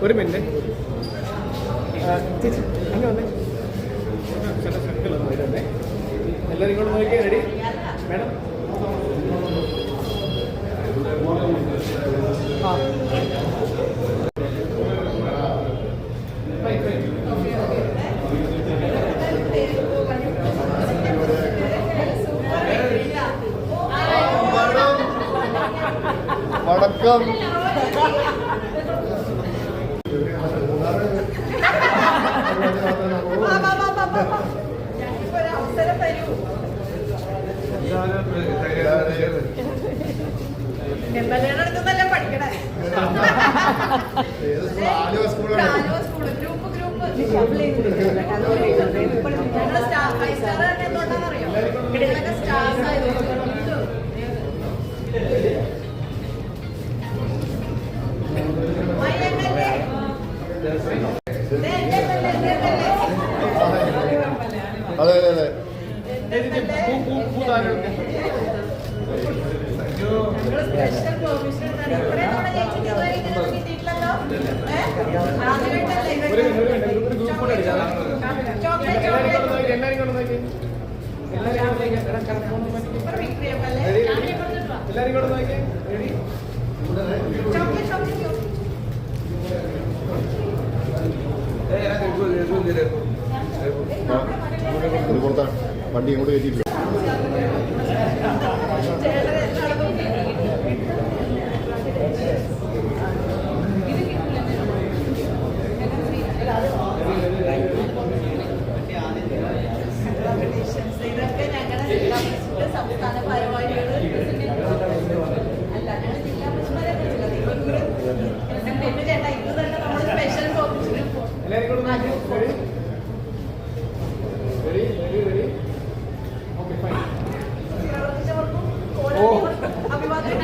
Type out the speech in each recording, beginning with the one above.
ഒരു മിനിറ്റ് ചേച്ചി അങ്ങനെ വന്നേ എല്ലാവരും ഇങ്ങോട്ട് നോക്കിയാൽ റെഡി മാഡം ആ വണക്കം അതെ അതെ അതെ വണ്ടി ഇങ്ങോട്ട് കയറ്റിയിട്ടില്ല. സംസ്ഥാന ഭാരവാഹികൾ അല്ല ഞങ്ങൾ ജില്ലാ പ്രസിഡന്റ് ചേട്ടാ ഇത് തന്നെ നമ്മൾ സ്പെഷ്യൽ അഭിവാദ്യം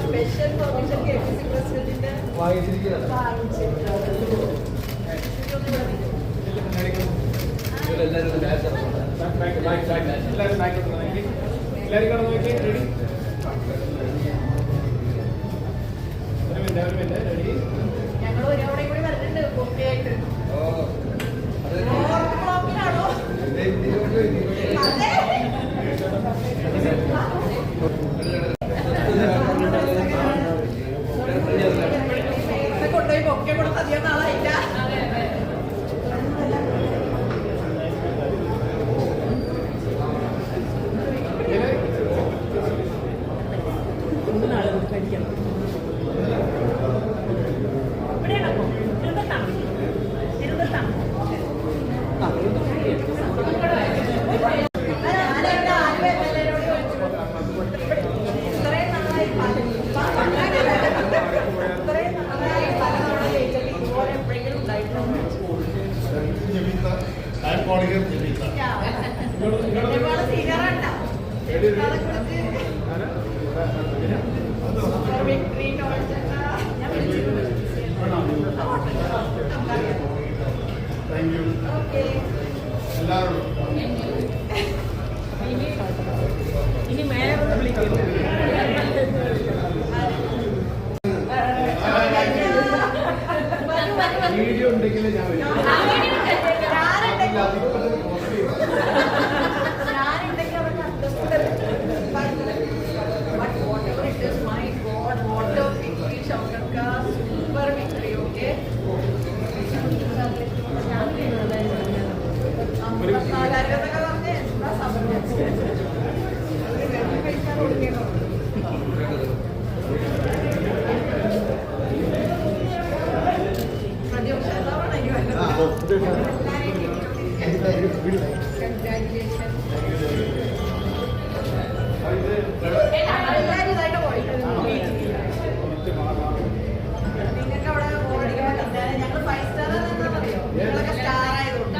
സ്പെഷ്യൽ പെർമിഷൻ KPC പ്രസിഡന്റിന്റെ ഞങ്ങൾ ഒരവിടെ കൂടി വരുന്നുണ്ട് പൂർത്തിയായിട്ട് ബ്ലോക്കിലാണോ കൊണ്ടുപോയി ബൊക്കെ കൊടുത്ത് അധികം നാളായില്ല. ഇനി മേലെ വിളിക്കും. വീഡിയോ ഉണ്ടെങ്കിൽ ഞാനുണ്ടെങ്കിൽ കലാകാരനൊക്കെ പറഞ്ഞ് എന്താ സമയം കഴിക്കാൻ കൊടുക്കണം. എല്ലാവരും ഇതായിട്ട് പോയിട്ടുണ്ട്. നിങ്ങൾക്ക് അവിടെ ഓടിക്കാൻ ഞങ്ങൾ 5 സ്റ്റാർ എന്താ പറയോ, നിങ്ങളൊക്കെ സ്റ്റാർ ആയതുകൊണ്ട്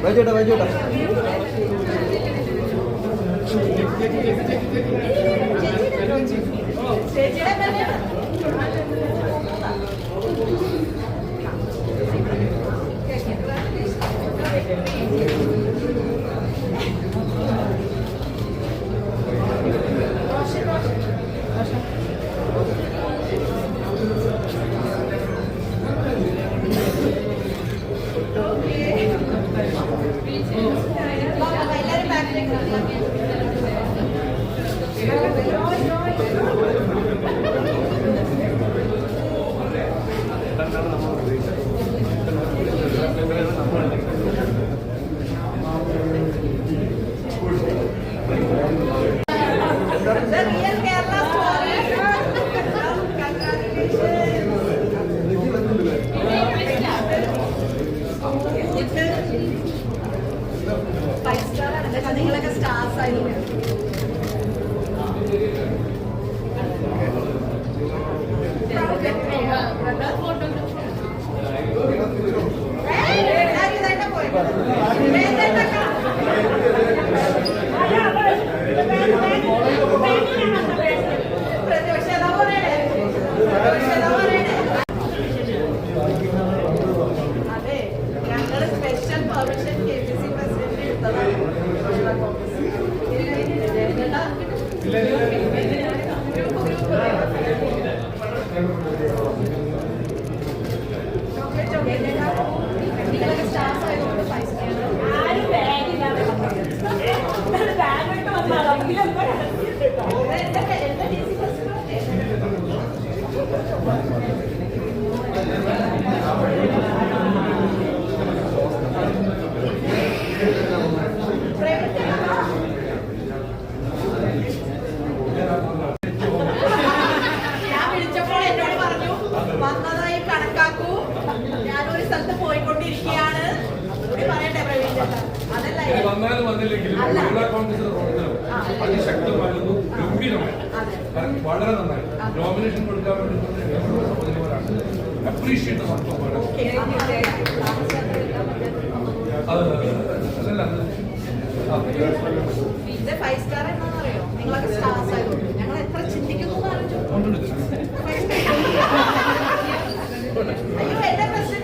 വൈകിട്ട് വൈകിട്ട് നിങ്ങളൊക്കെ സ്റ്റാർസ് ആയില്ലേ? അതെ, ഞങ്ങള് സ്പെഷ്യൽ പെർമിഷൻ KPC പ്രസിഡന്റ് എടുത്തതാണ്. നിങ്ങളൊക്കെ സ്റ്റാഫ് ആയതുകൊണ്ട് പൈസ വന്നതായി കണക്കാക്കൂ. ഞാനൊരു സ്ഥലത്ത് പോയിക്കൊണ്ടിരിക്കുകയാണ്. കൂടി പറയട്ടെ പ്രവീൺ ചേട്ടാ, അതല്ല വന്നാലും വന്നില്ലെങ്കിലും കേരള കോൺഗ്രസ് അതിശക്തമായിരുന്നു, ഗംഭീരമായി, വളരെ നന്നായി. നോമിനേഷൻ കൊടുക്കാൻ വേണ്ടി അപ്രീഷിയേറ്റ് നടത്തുമ്പോൾ ഇത് 5 സ്റ്റാർ എന്താണെന്ന് അറിയോ? നിങ്ങളൊക്കെ സ്റ്റാർസ് ആയതുകൊണ്ട് ഞങ്ങൾ എത്ര ചിന്തിക്കുന്നു അയ്യോ എന്റെ പ്രശ്നം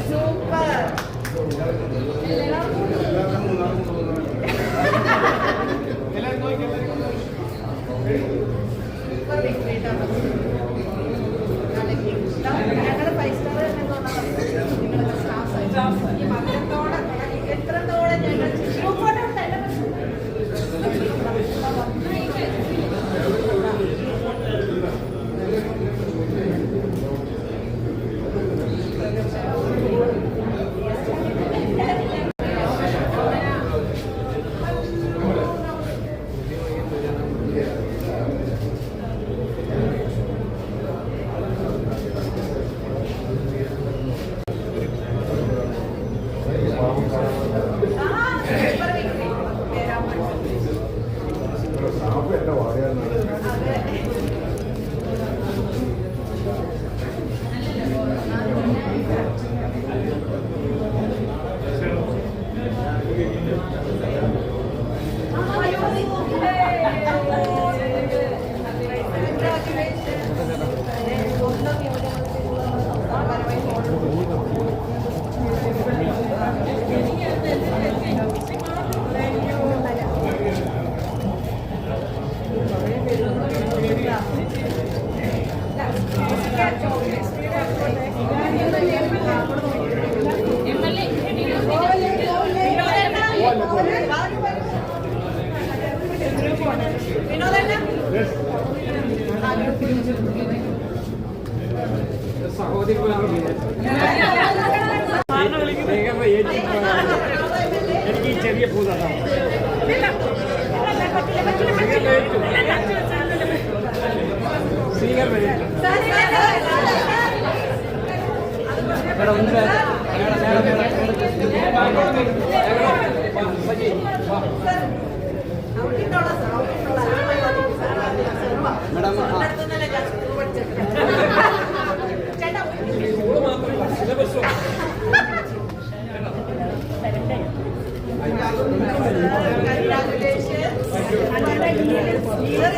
സൂപ്പർ സൂപ്പർ വിക്ടറി പേരാമ്പ്ര. അതെ. എനിക്ക് ഈ ചെറിയ പൂ തന്നാ സ്വീകർ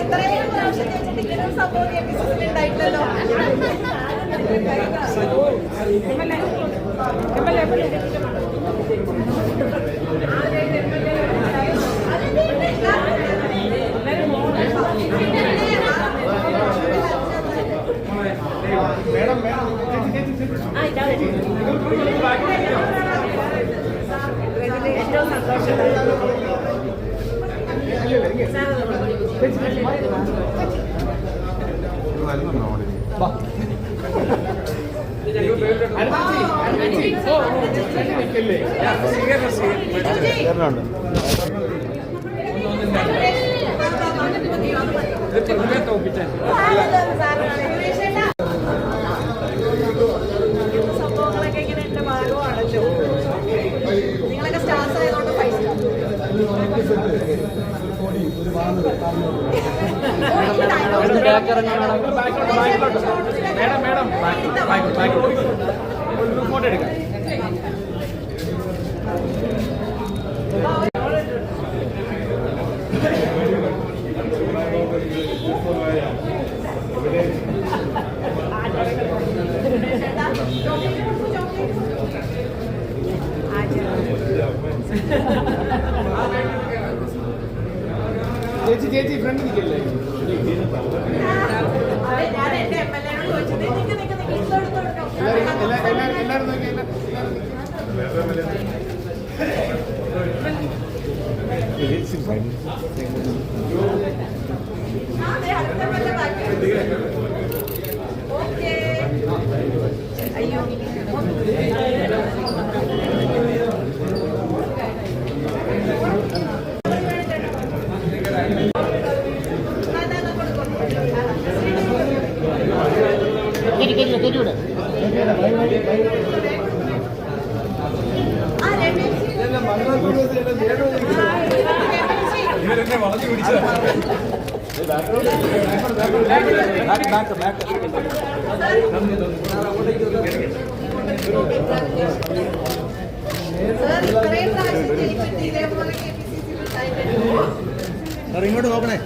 ഇത്രയും പ്രാവശ്യം ജയിച്ചിട്ട് ഇങ്ങനെ ഒരു സംഭവം ഉണ്ടായിട്ടല്ലോ. ഏറ്റവും സന്തോഷം. സംഭവങ്ങളൊക്കെ ഇങ്ങനെ എന്റെ ഭാഗമാണല്ലോ. നിങ്ങളൊക്കെ സ്റ്റാർസ് ആയതുകൊണ്ട് പൈസ ഫോട്ടോ എടുക്കാം. ചേച്ചി ചേച്ചി ഫ്രണ്ട് നിൽക്കില്ലേ? ഞാൻ എന്റെ MLA ചോദിച്ചത് എല്ലാവരും നോക്കിയില്ല. ഓക്കെ. അയ്യോ ഇവരെന്നെ വളഞ്ഞു പിടിച്ചത്. ഇത്രയും പ്രാവശ്യം ജയിച്ചിട്ട് ഇതേപോലെ KPCC ഉണ്ടായിട്ടുണ്ട്. ഇങ്ങോട്ട് നോക്കണേ.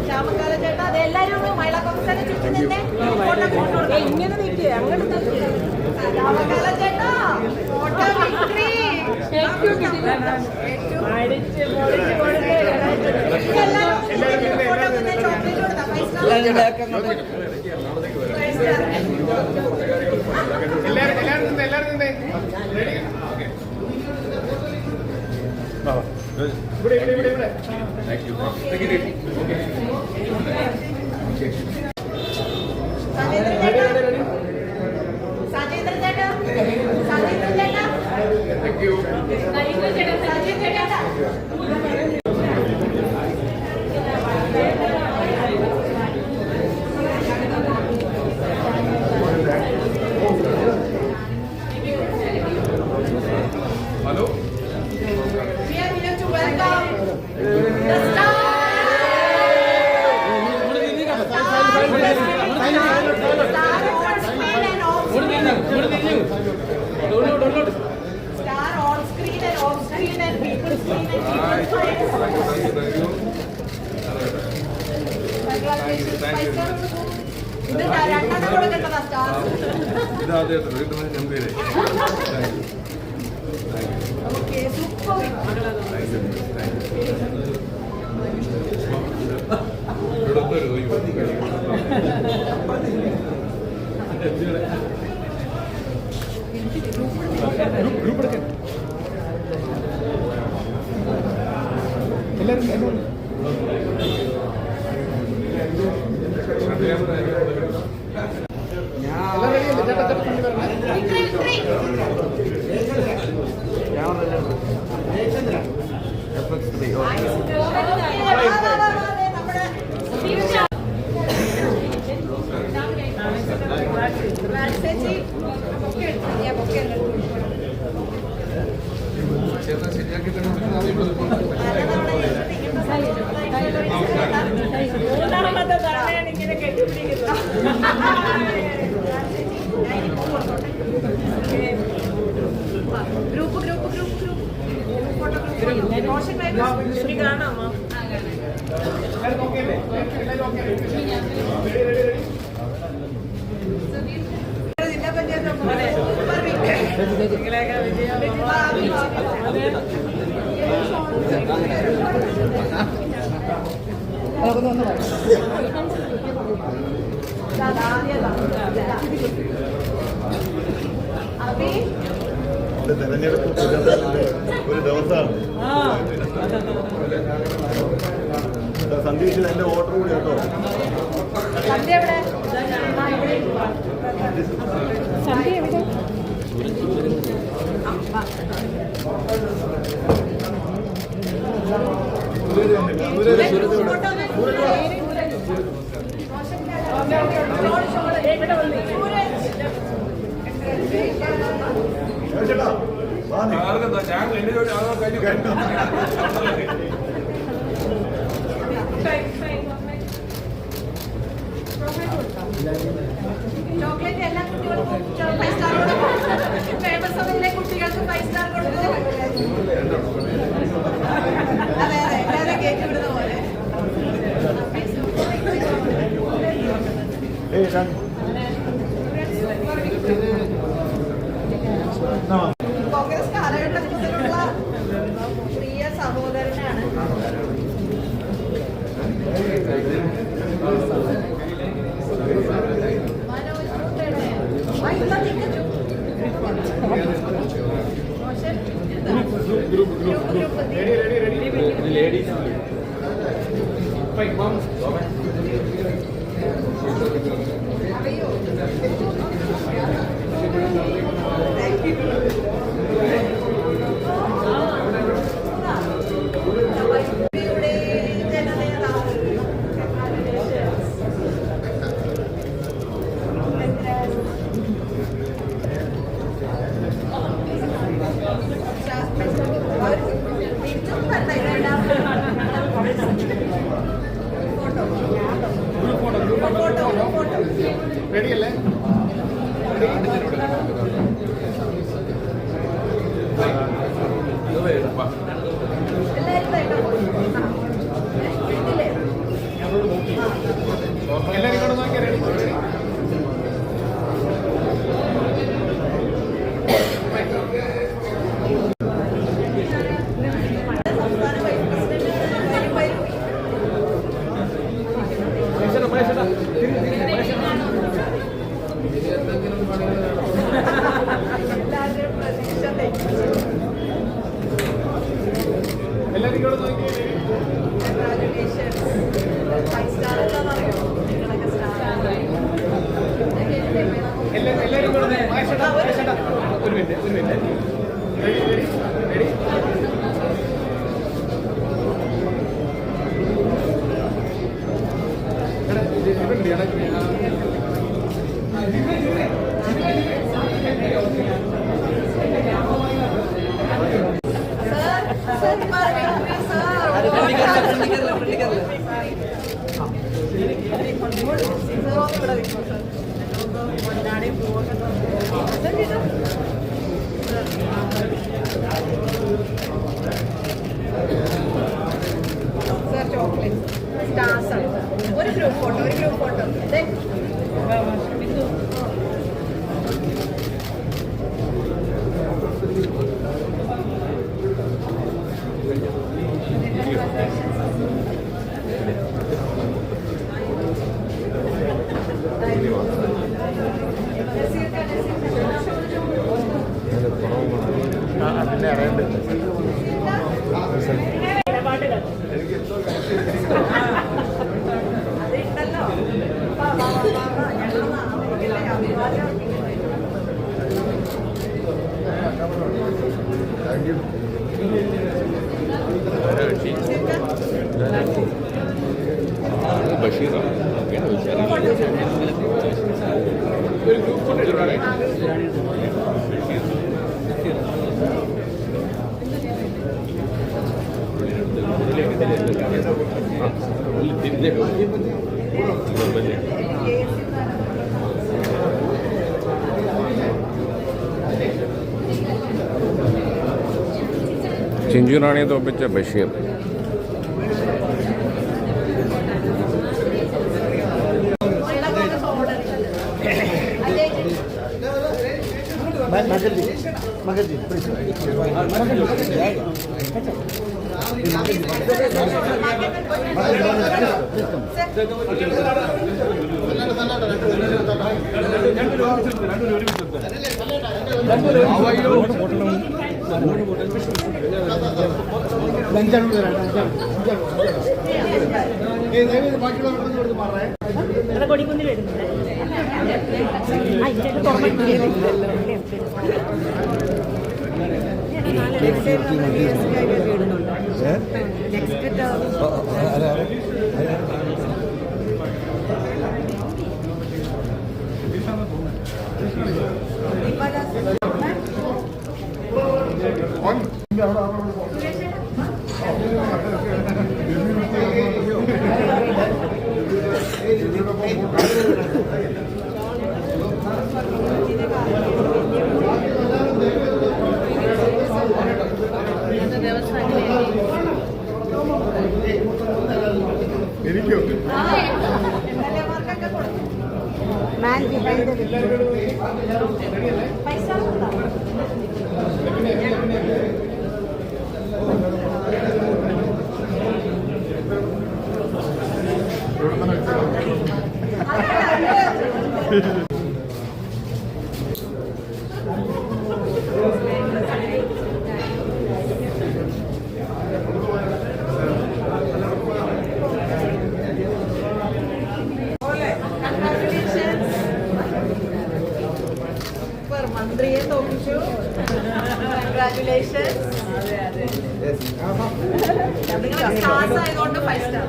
ശ്യാമക്കാല ചേട്ടാ അതെല്ലാരും മഹിളാ കോൺഗ്രസിനെ ചുറ്റി നിന്നെ ഇങ്ങനെ നിൽക്കുക അങ്ങോട്ട് ശ്യാമക്കാല ചേട്ടാ ഫോട്ടോ വിക്ടറി ചോക്ലേറ്റ് കൊടുത്താ thank you thank you okay Sajeendran ചേട്ടാ സജീന്ദ്രൻ ചേട്ടാ താങ്ക് യു സജീന്ദ്രൻ ചേട്ടാ hello We are here to welcome the star. Star on screen and off screen and people screen and people screen. ഇത് രണ്ടെണ്ണം കൊടുക്കേണ്ടതാ സ്റ്റാർ. ഇതാദ്യം വീട്ടിൽ ഞാൻ പേര് okay super. ഇവിടുത്തെ എല്ലാവരും ശരിയാക്കി മൂന്നാമത്തെ തവണയാണ് ഇങ്ങനെ കെട്ടിപ്പിടിക്കുന്നത്. Group group group group photo group Roshan Baby കാണാമോ? ജില്ലാ പഞ്ചായത്ത് തെരഞ്ഞെടുപ്പ് പ്രചരണത്തിന്റെ ഒരു ദിവസമാണ്. സന്ദേശിൽ എന്റെ വോട്ടർ കൂടി കേട്ടോ. സന്ധ്യ എവിടെ? സന്ധ്യ എവിടെ? ചേട്ടാ വാ നീ. ഞാൻ എന്റെ ജോലി ആകെ കഴിഞ്ഞു ചോക്ലേറ്റ് എല്ലാ കുട്ടികൾക്കും 5 സ്റ്റാർ കൊടുക്കും. ഫേമസ് അവരിലെ കുട്ടികൾക്ക് 5 സ്റ്റാർ കൊടുക്കും. അതെ അതെ എല്ലാവരും കേക്ക് വിടുന്ന പോലെ. കോൺഗ്രസ് കാലഘട്ടത്തിലുള്ള പ്രിയ സഹോദരനാണ്. ഒരു മിനിറ്റ് റെഡി ഒരു ഗ്രൂപ്പ് ഫോട്ടോ അതിനെ അറിയണ്ടേ താങ്ക് യു. ബഷീറാണ് ഒരു ഗ്രൂപ്പ് ഫോട്ടോ എടുക്കണേ ചിഞ്ചു റാണിയെ തോപ്പിച്ച ബഷീർ. മകജി കൊടിക്കുന്നിൽ വരുന്നുണ്ട് എനിക്കോ Man behind the പൈസ മന്ത്രിയെ തോപ്പിച്ചു. കൺഗ്രാറ്റുലേഷൻ. നിങ്ങളുടെ ക്ലാസ് ആയതുകൊണ്ട് 5 സ്റ്റാർ.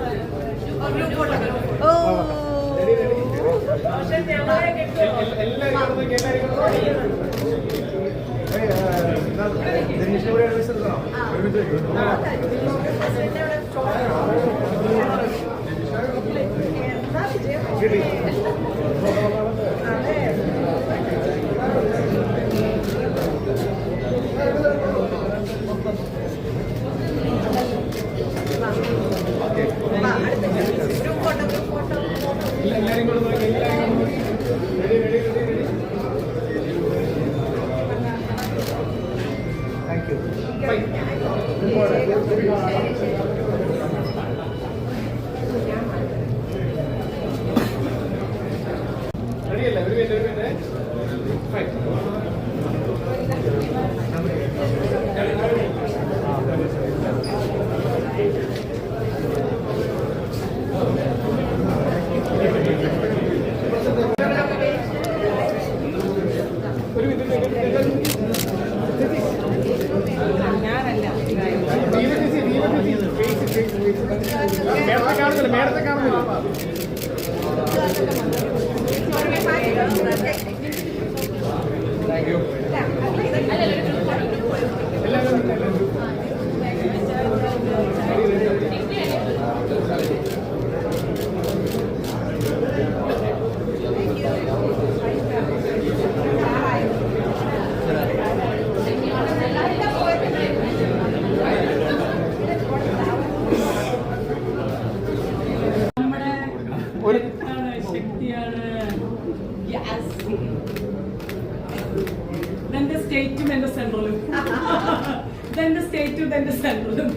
റെഡിയല്ലേ ഒരു മിനിറ്റ് ഫൈൻ കാണുന്നില്ല, മേഡത്തെ കാണുന്നില്ല. Thank you. ഇതെന്റെ സ്റ്റേറ്റും എന്റെ സെൻട്രലും ഇതെന്റെ സ്റ്റേറ്റും ഇതെന്റെ സെൻട്രലും